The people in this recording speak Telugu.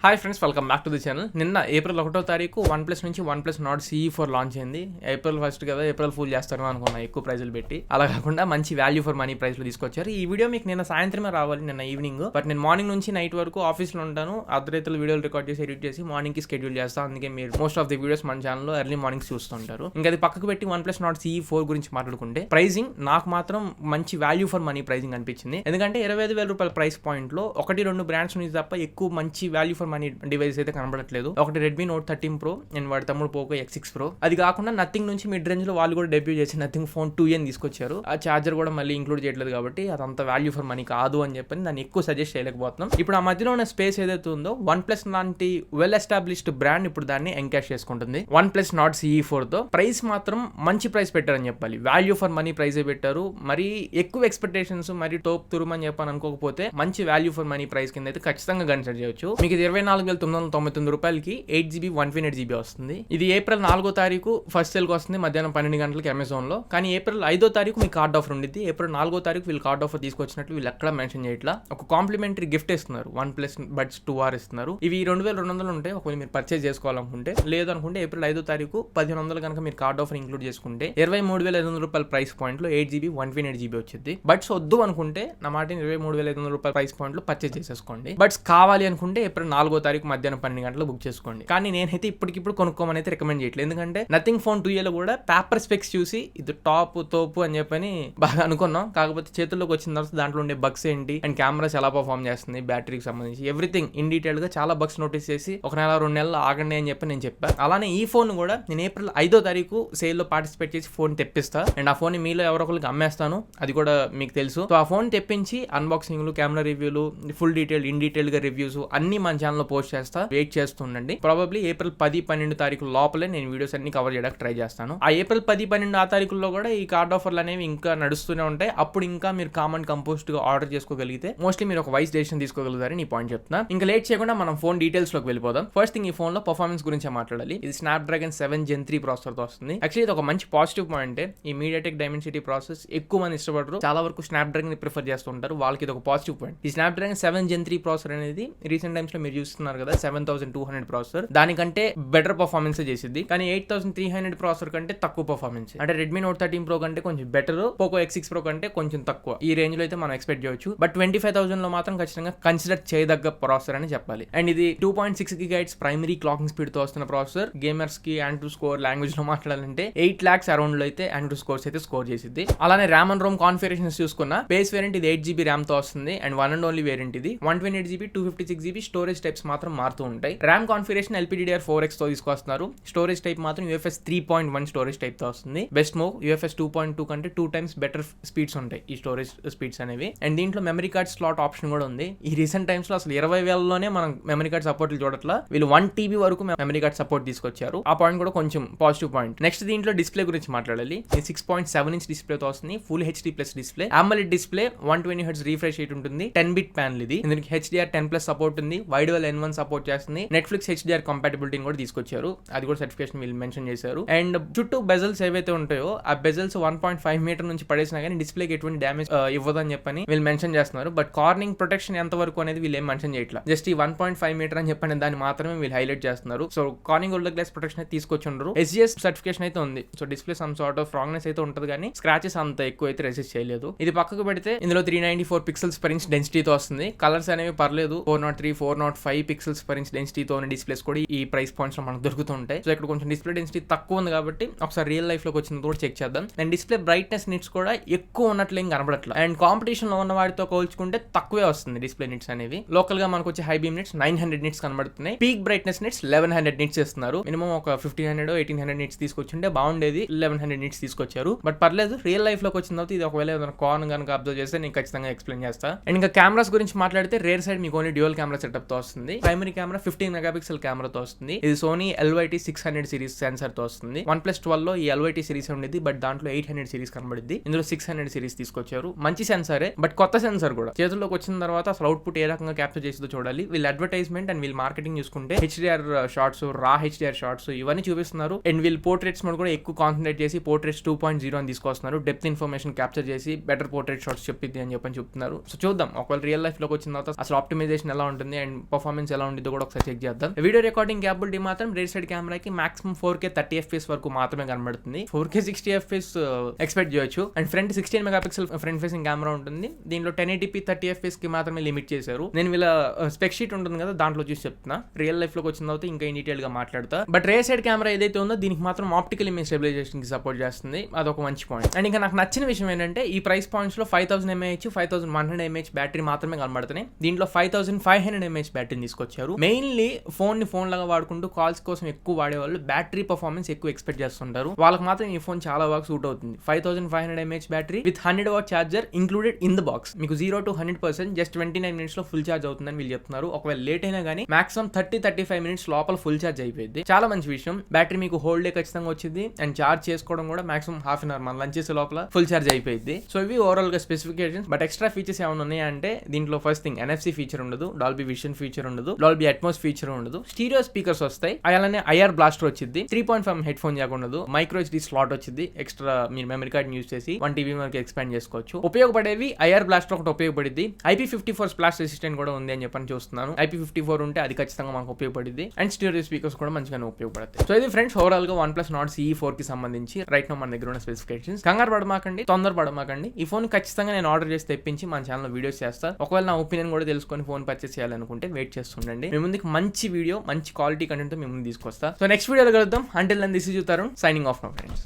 Hi friends, welcome back to the channel. నిన్న ఏప్రిల్ 1వ తారీఖు వన్‌ప్లస్ నుంచి వన్‌ప్లస్ నార్డ్ CE4 లాంచ్ అయింది. ఏప్రిల్ 1 కదా, ఏప్రిల్ ఫూల్ చేస్తారు అనుకున్నా ఎక్కువ ప్రైజులు పెట్టి. అలా కాకుండా మంచి వాల్యూ ఫర్ మనీ ప్రైస్లో తీసుకొచ్చారు. ఈ వీడియో మీకు నిన్న సాయంత్రమే రావాలి, నిన్న ఈవినింగ్. బట్ నేను మార్నింగ్ నుంచి నైట్ వరకు ఆఫీస్లో ఉంటాను. అర్ధరాత్రులు వీడియోలు రికార్డ్ చేసి ఎడిట్ చేసి మార్నింగ్కి షెడ్యూల్ చేస్తాను. అందుకే మీరు మోస్ట్ ఆఫ్ ది వీడియోస్ మన ఛానల్లో ఎర్లీ మార్నింగ్స్ చూస్తుంటారు. ఇంకా అది పక్కకు పెట్టి వన్‌ప్లస్ నార్డ్ CE4 గురించి మాట్లాడుకుంటే ప్రైజింగ్ నాకు మాత్రం మంచి వాల్యూ ఫర్ మనీ ప్రైజింగ్ అనిపించింది. ఎందుకంటే 25,000 రూపాయల ప్రైస్ పాయింట్లో 1-2 బ్రాండ్స్ నుంచి తప్ప ఎక్కువ మంచి వాల్యూ ఫర్ మనీ డివైస్ అయితే కనబడట్లేదు. ఒకటి రెడ్మీ నోట్ 13 ప్రో అండ్ వాడి తమ్ముడు పోకో X6 ప్రో. అది కాకుండా నథింగ్ నుంచి మిడ్ రేంజ్ లో వాళ్ళు కూడా డెబ్యూ చేసి నథింగ్ ఫోన్ 2N తీసుకొచ్చారు. ఆ చార్జర్ కూడా మళ్ళీ ఇంక్లూడ్ చేయట్లేదు కాబట్టి అదంత వాల్యూ ఫర్ మనీ కాదు అని చెప్పి దాన్ని ఎక్కువ సజెస్ట్ చేయలేకపోతున్నాం. ఇప్పుడు ఆ మధ్యలో ఉన్న స్పేస్ ఏదైతే ఉందో వన్ ప్లస్ లాంటి వెల్ ఎస్టాబ్లిష్డ్ బ్రాండ్ ఇప్పుడు దాన్ని ఎంకాష్ చేసుకుంటుంది. వన్ ప్లస్ నాట్ CE4 తో ప్రైస్ మాత్రం మంచి ప్రైస్ పెట్టారని చెప్పాలి. వాల్యూ ఫర్ మనీ ప్రైజే పెట్టారు. మరి ఎక్కువ ఎక్స్పెక్టేషన్స్ మరి టోప్ తురుమని చెప్పని అనుకోకపోతే మంచి వాల్యూ ఫర్ మనీ ప్రైస్ కింద అయితే ఖచ్చితంగా కన్సిడర్ చేయొచ్చు. మీకు 24,999 రూపాయలకి 8GB 128GB వస్తుంది. ఇది ఏప్రిల్ 4వ తారీఖు ఫస్ట్ సేల్కి వస్తుంది మధ్యాహ్నం 12 గంటలకి అమెజాన్ లో. కానీ ఏప్రిల్ 5వ తారీఖు మీకు కార్డ్ ఆఫర్ ఉండిద్ది. ఏప్రిల్ 4వ తారీఖు వీళ్ళు కార్డ్ ఆఫర్ తీసుకొచ్చినట్లు వీళ్ళు ఎక్కడ మెన్షన్ చేయట్లా. ఒక కాంప్లిమెంటరీ గిఫ్ట్ ఇస్తున్నారు, వన్ ప్లస్ బడ్స్ 2R ఇస్తున్నారు. ఇవి 2,200 ఉంటాయి ఒకవేళ మీరు పర్చేజ్ చేసుకోవాలనుకుంటే. లేదనుకుంటే ఏప్రిల్ 5వ తారీఖు 1,500 కనుక మీరు కార్డ్ ఆఫర్ ఇంక్లూడ్ చేసుకుంటే 23,500 రూపాయల ప్రైస్ పాయింట్ లో 8GB 128GB వచ్చింది. బడ్స్ వద్దు అనుకుంటే నా మాట 23,500 రూపాయల ప్రైస్ పాయింట్ లో పర్చేజ్ చేసేసుకోండి. బడ్స్ కావాలి అనుకుంటే ఏప్రిల్ 4వ తారీఖు మధ్యాహ్నం 12 గంటలు బుక్ చేసుకోండి. కానీ నేనైతే ఇప్పటికిప్పుడు కొనుక్కోమని అయితే రికమెండ్ చేయట్లేదు. ఎందుకంటే నథింగ్ ఫోన్ 2Aలో కూడా పేపర్ స్పెక్స్ చూసి ఇది టాప్ తోపు అని చెప్పని బాగా అనుకున్నాం. కాకపోతే చేతుల్లోకి వచ్చిన తర్వాత దాంట్లో ఉండే బగ్స్ ఏంటి అండ్ కెమెరాస్ ఎలా పర్ఫార్మ్ చేస్తుంది, బ్యాటరీకి సంబంధించి ఎవ్రీథింగ్ ఇన్ డీటెయిల్ గా చాలా బగ్స్ నోటీస్ చేసి 1-2 నెలలు ఆగండి అని చెప్పి నేను చెప్పాను. అలానే ఈ ఫోన్ కూడా నేను ఏప్రిల్ 5వ తారీఖు సేల్ లో పార్టిసిపేట్ చేసి ఫోన్ తెప్పిస్తా అండ్ ఆ ఫోన్ మీలో ఎవరొకరికి అమ్మేస్తాను, అది కూడా మీకు తెలుసు. సో ఆ ఫోన్ తెప్పించి అన్బాక్సింగ్లు, కెమెరా రివ్యూలు, ఫుల్ డీటెయిల్ ఇన్ డీటెయిల్ గా రివ్యూస్ అన్ని మన ఛానల్లో పోస్ట్ చేస్తా. వెయిట్ చేస్తుండండి. ప్రాబబ్లీ ఏప్రిల్ 10-12 తారీఖు లోపలే నేను వీడియోస్ అన్ని కవర్ చేయడానికి ట్రై చేస్తాను. ఆ ఏప్రిల్ 10-12 ఆ తారీఖుల్లో కూడా ఈ కార్డ్ ఆఫర్లు అనేవి ఇంకా నడుస్తూనే ఉంటాయి. అప్పుడు ఇంకా మీరు కామన్ కంపోస్ట్ గా ఆర్డర్ చేసుకోగలిగితే మోస్ట్లీ మీరు ఒక వైస్ డెసిషన్ తీసుకోగలుగుతారని ఈ పాయింట్ చెప్తున్నా. ఇంకా లేట్ చేయకుండా మనం ఫోన్ డీటెయిల్స్ లోకి వెళ్ళిపోదాం. ఫస్ట్ థింగ్, ఈ ఫోన్ లో పర్ఫార్మెన్స్ గురించి మాట్లాడాలి. ఇది స్నాప్డ్రాగన్ 7 Gen 3 ప్రాసెసర్ తో వస్తుంది. యాక్చువల్లీ ఇది ఒక మంచి పాజిటివ్ పాయింట్. ఈ మీడియాటెక్ డైమెన్సిటీ ప్రాసెస్ ఎక్కువ మంది ఇష్టపడరు, చాలా వరకు స్నాప్డ్రాగన్ ని ప్రిఫర్ చేస్తుంటారు. వాళ్ళకి ఇది ఒక పాజిటివ్ పాయింట్. ఈ స్నాప్డ్రాగన్ 7 Gen 3 ప్రాసెసర్ అనేది రీసెంట్ టైమ్స్ లో మీరు చూస్తున్నారు కదా 7200 ప్రాసెసర్, దానికంటే బెటర్ పర్ఫార్మెన్స్ చేసింది. కానీ 8300 ప్రాసెసర్ కంటే తక్కువ పర్ఫార్మెన్స్. అంటే రెడ్మీ నోట్ 13 ప్రో కంటే కొంచెం బెటర్, పోకో X6 ప్రో కంటే కొంచెం తక్కువ. ఈ రేంజ్ లో అయితే మనం ఎక్స్పెక్ట్ చేయొచ్చు. బట్ 25,000 లో మాత్రం ఖచ్చితంగా కన్సిడర్ చేయదగ్గ ప్రాసెసర్ అని చెప్పాలి. అండ్ ఇది 2.6 GHz ప్రైమరీ క్లాకింగ్ స్పీడ్ తో వస్తున్న ప్రాసెసర్. గేమర్స్ కి అండ్ టు స్కోర్ లాంగ్వేజ్ లో మాట్లాడాలంటే 8 lakhs అరౌండ్ లో అయితే అండ్ టు స్కోర్స్ అయితే స్కోర్ చేసింది. అలానే ర్యామ్ అండ్ రోమ్ కాన్ఫిగరేషన్స్ చూసుకున్న బేస్ వేరియంట్ ఇది 8GB ర్యామ్ తో వస్తుంది and one and only variant ఇది. 128GB 256GB స్టోరేజ్ టైప్స్ మాత్రం మారుతూ ఉంటాయి. ర్యామ్ కాన్ఫిగరేషన్ LPDDR4X తో తీసుకొస్తున్నారు. స్టోరేజ్ టైప్ మాత్రం UFS 3.1 స్టోరేజ్ టైప్ తో వస్తుంది. బెస్ట్ మూవ్, UFS 2.2 కంటే 2 times బెటర్ స్పీడ్స్ ఉంటాయి ఈ స్టోరేజ్ స్పీడ్స్ అనేవి. అండ్ దీంట్లో మెమరీ కార్డ్ స్లాట్ ఆప్షన్ కూడా ఉంది. ఈ రీసెంట్ టైమ్స్ లో అసలు 20,000లోనే మనం మెమరీ కార్డ్ సపోర్ట్ చూడట్లా, వీళ్ళు 1TB వరకు మెమరీ కార్డ్ సపోర్ట్ తీసుకొచ్చారు. ఆ పాయింట్ కూడా కొంచెం పాజిటివ్ పాయింట్. నెక్స్ట్ దీంట్లో డిస్ప్లే గురించి మాట్లాడాలి. ఇది 6.7 inch డిస్ప్లే తో వస్తుంది. Full HD+ display, AMOLED display, 120Hz refresh rate ఉంటుంది. 10-bit ప్యానల్ ఇది. ఇందులో HDR10+ సపోర్ట్ ఉంది. వైడ్ N1 సపోర్ట్ చేస్తుంది. Netflix HDR కంపాటబిలిటీని కూడా తీసుకొచ్చారు. అది కూడా సర్టిఫికేషన్ వీళ్ళు మెన్షన్ చేశారు. అండ్ చుట్టూ బెజల్స్ ఏవైతే ఉంటాయో ఆ బెజల్స్ 1.5 మీటర్ నుంచి పడేసినా కానీ డిస్ప్లేకి ఎటువంటి డ్యామేజ్ ఇవ్వదని చెప్పని వీళ్ళు మెన్షన్ చేస్తున్నారు. బట్ కార్నింగ్ ప్రొటెక్షన్ ఎంత వరకు అనేది వీళ్ళు ఏం మెన్షన్ చేయట్లా. జస్ట్ ఈ 1.5 మీటర్ అని చెప్పని దాన్ని మాత్రమే వీళ్ళు హైలైట్ చేస్తున్నారు. So Corning gold glass protection అయితే తీసుకొచ్చుండ్రు. SGS సర్టిఫికేషన్ అయితే ఉంది. So display some sort of strongness అయితే ఉంటుంది కానీ స్క్రాచెస్ అంత ఎక్కువ అయితే రెసిస్ట్ చేయలేదు. ఇది పక్కకు పెడితే ఇందులో 394 పిక్సెల్స్ పర్ ఇంచ్ డెన్సిటీతో వస్తుంది. కలర్స్ అనేవి పర్లేదు. 403, 405 పిక్సెల్స్ పర్ ఇంచ్ డెన్సిటీతో ఉన్న డిస్ప్లేస్ కూడా ఈ ప్రైస్ పాయింట్స్ లో మనకు దొరుకుతుంటాయి. సో ఇక్కడ కొంచెం డిస్ప్లే డెన్సిటీ తక్కువ ఉంది కాబట్టి ఒకసారి రియల్ లైఫ్ లోకి వచ్చింది కూడా చెక్ చేద్దాం. అండ్ డిస్ప్లే బ్రైట్నెస్ నిట్స్ కూడా ఎక్కువ ఉన్నట్లు ఏం కనబడట్లేదు. అండ్ కాంపిటీషన్ లో ఉన్న వాటితో పోల్చుకుంటే తక్కువే వస్తుంది డిస్ప్లే నిట్స్ అనేవి. లోకల్ గా మనకు వచ్చే హై బీమ్ నిట్స్ 900 నిట్స్ కనబడుతున్నాయి. పీక్ బ్రైట్నెస్ నిట్స్ 1100 నిట్స్ ఇస్తున్నారు. మినిమం ఒక 1500 1800 నిట్స్ తీసుకొచ్చింటే బాగుండేది. 1100 నిట్స్ తీసుకొచ్చారు. బట్ పర్లేదు, రియల్ లైఫ్ లోకి వచ్చిన తర్వాత ఇది ఒకవేళ కార్న్ కనుక అబ్జర్వ్ చేస్తే నేను ఖచ్చితంగా ఎక్స్ప్లెయిన్ చేస్తా. అండ్ ఇంకా కెమెరాస్ గురించి మాట్లాడితే రేర్ సైడ్ మీకు ఓన్లీ డ్యూయల్ కెమెరా సెటప్ తో వస్తుంది. ప్రైమరీ కెమెరా 15 మెగాపిక్సెల్ కెమెరాతో వస్తుంది. ఇది సోనీ LYT 600 సిరీస్ సెన్సర్ తో వస్తుంది. OnePlus 12 లో ఈ LYT సిరీస్ ఉండేది, బట్ దాంట్లో 800 సిరీస్ కనబడింది. ఇందులో 600 సిరీస్ తీసుకొచ్చారు. మంచి సెన్సరే, బట్ కొత్త సెన్సర్ కూడా చేతుల్లోకి వచ్చిన తర్వాత అసలు అవుట్పుట్ ఏ రకంగా క్యాప్చర్ చేసిందో చూడాలి. వీళ్ళు అడ్వర్టైజ్మెంట్ అండ్ వీళ్ళు మార్కెటింగ్ చూసుకుంటే HDR షార్ట్స్, రా HDR షార్ట్స్ ఇవన్నీ చూపిస్తున్నారు. అండ్ వీళ్ళు పోర్ట్రేట్స్ మీద కూడా ఎక్కువ కాన్సన్ట్రేట్ చేసి పోర్ట్రేట్స్ 2.0 అని తీసుకొస్తున్నారు. డెప్త్ ఇన్ఫర్మేషన్ క్యాప్చర్ చేసి బెటర్ పోర్ట్రేట్ షార్ట్స్ చెప్పింది అని చెప్పని చెప్తున్నారు. సో చూద్దాం ఒకవేళ రియల్ లైఫ్ లోకి వచ్చిన తర్వాత అసలు ఆప్టిమైజేషన్ ఎలా ఉంటుంది అండ్ పర్ఫార్మెన్స్ పర్ఫార్మెన్స్ ఎలా ఉండిద్దో కూడా ఒకసారి చెక్ చేద్దాం. వీడియో రికార్డింగ్ క్యాపబిలిటీ మాత్రం రేర్ సైడ్ కెమెరాకి మాక్సిమం 4K 30 FPS వరకు మాత్రమే కనబడుతుంది. 4K 60 FPS ఎక్స్పెక్ట్ చేయొచ్చు. And front 16 megapixel front facing camera ఉంటుంది. దీనిలో 1080p 30 FPS కి మాత్రమే లిమిట్ చేశారు. నేను వీళ్ళ స్పెక్ షీట్ ఉంటుంది కదా, దాంట్లో చూసి చెప్తున్నా. రియల్ లైఫ్ లోకి వచ్చిన తర్వాత ఇంకా డీటెయిల్ గా మాట్లాడతా. బట్ రేర్ సైడ్ కెమెరా ఏదైతే ఉందో దీనికి మాత్రం ఆప్టికల్ ఇమేజ్ స్టెబిలైజేషన్ కి సపోర్ట్ చేస్తుంది. అదొక మంచి పాయింట్. అండ్ ఇంకా నాకు నచ్చిన విషయం ఏంటంటే ఈ ప్రైస్ పాయింట్స్ లో 5000 mAh 5100 mAh బ్యాటరీ మాత్రమే కనబడుతున్నాయి. దీంట్లో 5500 mAh బ్యాటరీని తీసుకొచ్చారు. మెయిన్లీ ఫోన్ లాగా వాడుకుంటూ కాల్స్ కోసం ఎక్కువ వాడేవాళ్ళు బ్యాటరీ పర్ఫార్మెన్స్ ఎక్కువ ఎక్స్పెక్ట్ చేస్తుంటారు. వాళ్ళకి మాత్రం ఈ ఫోన్ చాలా బాగా సూట్ అవుతుంది. 5500 mAh battery with 100W charger included in the box. మీకు 0 to 100% జస్ట్ 29 minutes లో ఫుల్ చార్జ్ అవుతుందని వీళ్ళు చెప్తున్నారు. ఒకవేళ లేట్ అయినా కానీ మాక్సిమం 30-35 minutes లోపల ఫుల్ చార్జ్ అయిపోయింది. చాలా మంచి విషయం. బ్యాటరీ మీకు హోల్ డే ఖచ్చితంగా వచ్చింది. అండ్ చార్జ్ చేసుకోవడం కూడా మాక్సిమం హాఫ్ అన్ అవర్ మన లంచ్ చేసే లోపల ఫుల్ చార్జ్ అయిపోయింది. సో ఇవి ఓవరాల్ గా స్పెసిఫికేషన్స్. బట్ ఎక్స్ట్రా ఫీచర్స్ ఏమైనా ఉన్నాయంటే దీంట్లో ఫస్ట్ థింగ్ NFC ఫీచర్ ఉండదు, డాల్బీ విజన్ ఫీచర్ ఉండదు, డాల్బీ అట్మాస్ ఫీచర్ ఉండదు, స్టీరియో స్పీకర్స్ వస్తాయి, అలానే IR బ్లాస్టర్ వచ్చింది, 3.5 హెడ్ ఫోన్ జాక్ ఉండదు, మైక్రో SD స్లాట్ వచ్చింది. ఎక్స్ట్రా మీరు మెమరీ కార్డ్ యూస్ చేసి 1 TB వరకు ఎక్స్పాండ్ చేసుకోవచ్చు. ఉపయోగపడేవి IR బ్లాస్టర్ ఒకటి ఉపయోగపడింది. IP54 స్ప్లాష్ రెసిస్టెంట్ కూడా ఉంది అని చెప్పని చూస్తున్నాను. IP54 ఉంటే అది ఖచ్చితంగా మనకు ఉపయోగపడింది. అండ్ స్టీరియో స్పీకర్స్ కూడా మంచిగానే ఉపయోగపడతాయి. సో ఇది ఫ్రెండ్స్ ఓవరాల్ గా OnePlus Nord CE 4 కి సంబంధించి రైట్ నో మన దగ్గర ఉన్న స్పెసిఫికేషన్స్. కంగారు పడమాకండి, తొందర పడమాకండి. ఈ ఫోన్ ఖచ్చితంగా నేను ఆర్డర్ చేసి తెప్పించి మన ఛానల్ వీడియోస్ చేస్తా. ఒకవేళ నా ఒపీనియన్ కూడా తెలుసుకొని ఫోన్ పర్చేస్ చేయాలనుకుంటే వెయిట్ చేస్తుండండి. మీ ముందుకు మంచి వీడియో, మంచి క్వాలిటీ కంటెంట్ తో మీ ముందు తీసుకొస్తా. సో నెక్స్ట్ వీడియోలో కలుద్దాం. Until then this is you Tarun signing off now friends.